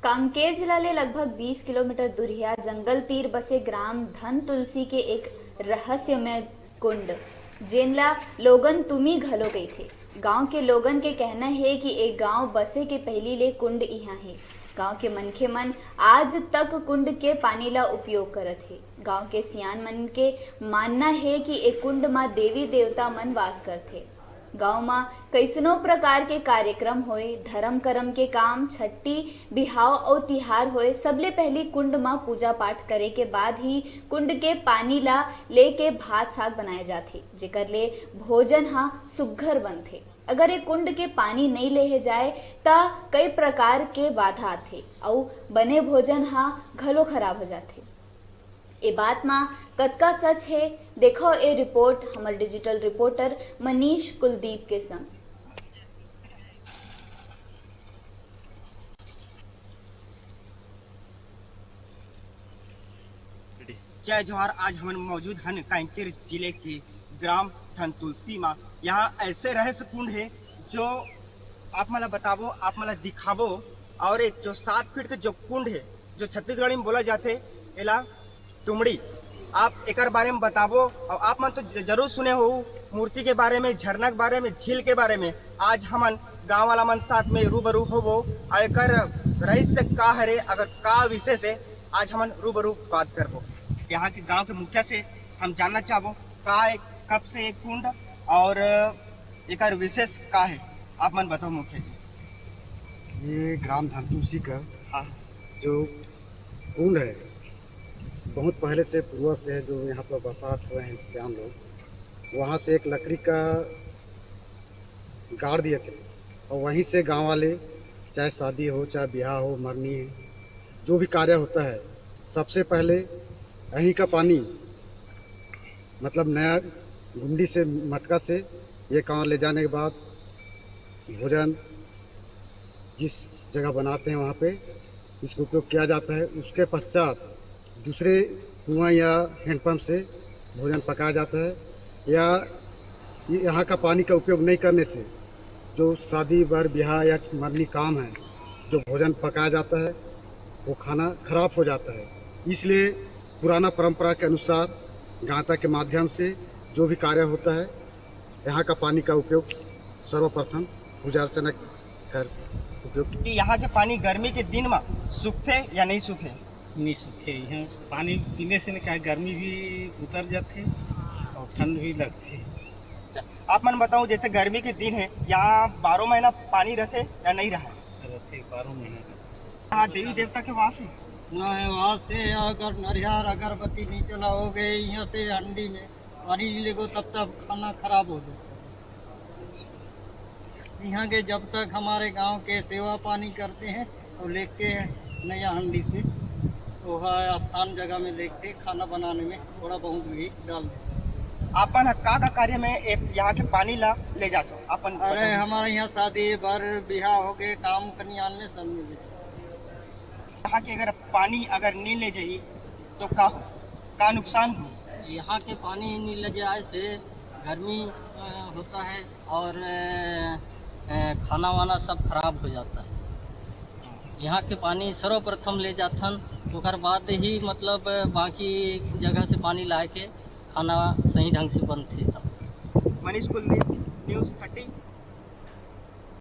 कांकेर जिला ले लगभग 20 किलोमीटर दूरिया जंगल तीर बसे ग्राम धन तुलसी के एक रहस्यमय कुंड जेनला लोगन तुमी घलो गई थे। गांव के लोगन के कहना है कि एक गांव बसे के पहली ले कुंड इहाँ है। गांव के मनखे मन आज तक कुंड के पानी ला उपयोग करत है। गांव के सियान मन के मानना है कि एक कुंड मां देवी देवता मन वास करथे। गांव में कैसनो प्रकार के कार्यक्रम होए, धर्म कर्म के काम, छट्टी बिहाव और तिहार होए, सबले पहले कुंड में पूजा पाठ करे के बाद ही कुंड के पानी ला लेके भात साग बनाए जाते, जेकर ले भोजन हाँ सुघ्घर बनथे। अगर ये कुंड के पानी नहीं लेहे जाए ता कई प्रकार के बाधा आथे और बने भोजन हाँ घलो खराब हो जाते। ये बात मां कतका सच है, देखो ये रिपोर्ट हमारे डिजिटल रिपोर्टर मनीष कुलदीप के संग। जय जोहार। आज हम मौजूद हैं कांकेर जिले के ग्राम धन तुलसी में। यहाँ ऐसे रहस्य कुंड है जो आप मला बताबो, आप मला दिखाबो। और एक जो 7 फीट के जो कुंड है, जो छत्तीसगढ़ी में बोला जाते एला तुमड़ी, आप एकर बारे में बताबो। और आप मन तो जरूर सुने हो मूर्ति के बारे में, झरना के बारे में, झील के बारे में। आज हमन गांव वाला मन साथ में रूबरू होबो और एकर रहस्य का हरे, अगर का विशेष है, आज हमन रूबरू बात करबो। यहाँ के गांव के मुखिया से हम जानना चाहबो का एक कब से एक कुंड और एकर विशेष का है, आप मन बताओ मुखिया जी। ये ग्राम धन तुलसी का हाँ जो कुंड है बहुत पहले से पूर्वज से है, जो यहाँ पर बसात हुए हैं हम लोग, वहाँ से एक लकड़ी का गाड़ दिए थे और वहीं से गांव वाले चाहे शादी हो, चाहे ब्याह हो, मरनी है, जो भी कार्य होता है, सबसे पहले यहीं का पानी मतलब नया गुंडी से मटका से ये कांवर ले जाने के बाद भोजन जिस जगह बनाते हैं वहाँ पे इसको उपयोग किया जाता है। उसके पश्चात दूसरे कुआं या हैंडपम्प से भोजन पकाया जाता है। या यहाँ का पानी का उपयोग नहीं करने से जो शादी बर ब्याह या मरनी काम है, जो भोजन पकाया जाता है वो खाना खराब हो जाता है। इसलिए पुराना परंपरा के अनुसार गांता के माध्यम से जो भी कार्य होता है, यहाँ का पानी का उपयोग सर्वप्रथम पूजा अर्चना कर उपयोग। यहाँ के पानी गर्मी के दिन में सूखते या नहीं सूखे? नहीं सूखे। यहाँ पानी पीने से क्या गर्मी भी उतर जाती और ठंड भी लगती। आप मन बताओ, जैसे गर्मी के दिन है, यहाँ 12 महीना पानी रहते या नहीं रहा? रहते 12 महीने। यहाँ देवी देवता के वास है ना है। वहाँ से अगर नरियार अगरबत्ती नहीं चला हो गए, यहाँ से हंडी में पानी ले गो तब तक खाना खराब हो जाता है। यहाँ के जब तक हमारे गांव के सेवा पानी करते हैं तो लेके हैं नया हंडी से, तो स्थान जगह में लेके खाना बनाने में थोड़ा बहुत भी डाल देते। अपन का कार्य में यहाँ के पानी ला ले जाते हो अपन? अरे हमारे यहाँ शादी बर ब्याह हो गए, काम कन्यान में सब मिले। यहाँ के अगर पानी अगर नहीं ले जाइए तो का नुकसान हो? यहाँ के पानी नहीं ले जाए से गर्मी होता है और खाना वाना सब खराब हो जाता है। यहाँ के पानी सर्वप्रथम ले जाथन, ओकर बाद ही मतलब बाकी जगह से पानी लाए के खाना सही ढंग से बनते। मनीष कुलदीप, न्यूज़ 30।